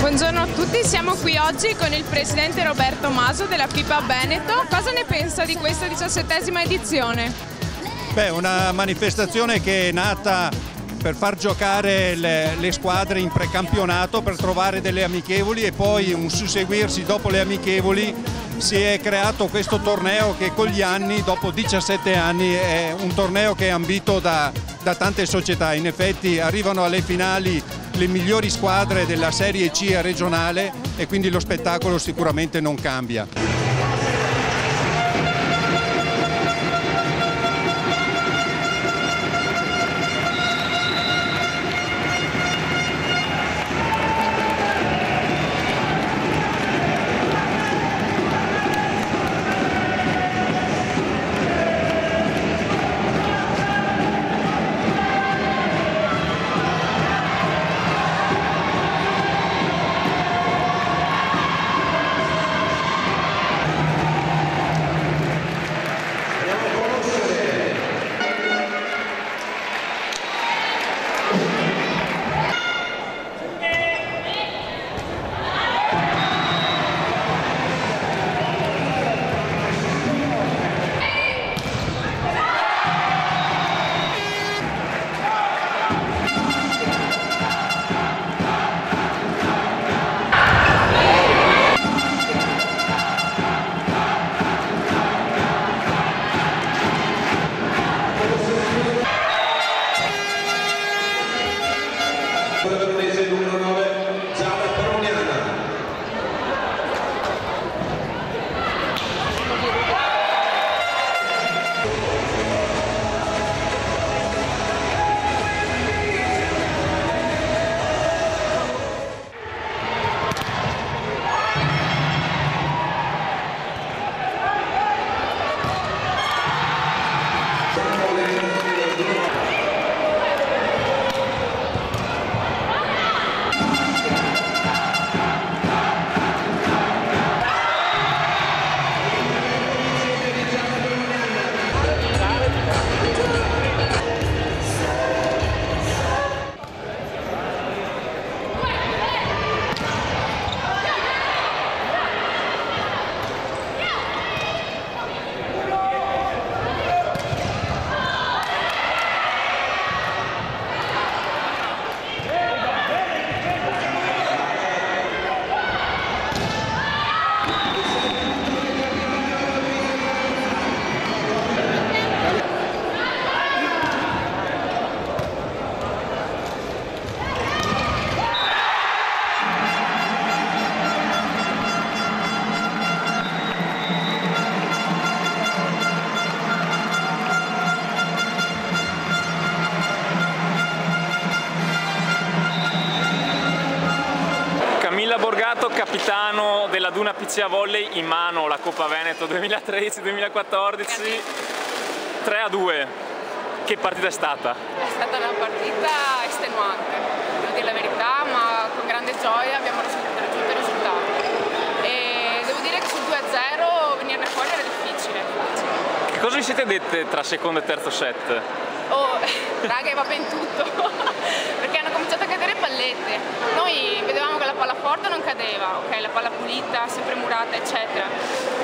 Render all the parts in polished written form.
Buongiorno a tutti, siamo qui oggi con il presidente Roberto Maso della FIPA Veneto. Cosa ne pensa di questa 17ª edizione? Beh, una manifestazione che è nata per far giocare le squadre in precampionato, per trovare delle amichevoli e poi un susseguirsi dopo le amichevoli. Si è creato questo torneo che con gli anni, dopo 17 anni, è un torneo che è ambito da tante società. In effetti arrivano alle finali le migliori squadre della Serie C regionale e quindi lo spettacolo sicuramente non cambia. Borgato, capitano della Duna PCA Volley, in mano la Coppa Veneto 2013-2014, 3-2. Che partita è stata? È stata una partita estenuante, devo dire la verità, ma con grande gioia abbiamo raggiunto il risultato. E devo dire che sul 2-0 venirne fuori era difficile. Che cosa vi siete dette tra secondo e terzo set? Oh, raga, va ben tutto, perché hanno cominciato a cadere pallette. Noi vedevamo che la palla forte non cadeva, ok, la palla pulita, sempre murata, eccetera.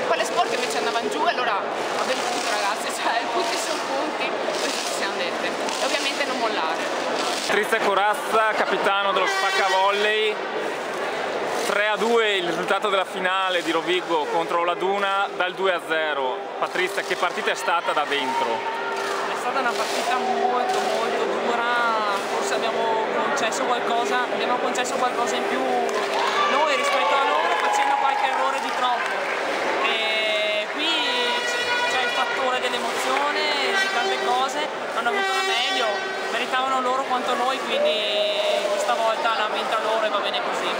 Quelle sporche invece andavano giù, e allora va ben tutto, ragazzi, cioè punti su punti, questo ci siamo dette. E ovviamente non mollare. Patrizia Corazza, capitano dello Spacca Volley, 3-2 il risultato della finale di Rovigo contro la Duna dal 2-0. Patrizia, che partita è stata da dentro? È stata una partita molto dura, forse abbiamo concesso qualcosa in più noi rispetto a loro, facendo qualche errore di troppo. E qui c'è il fattore dell'emozione, di tante cose, hanno avuto la meglio, meritavano loro quanto noi, quindi questa volta la vinta loro e va bene così.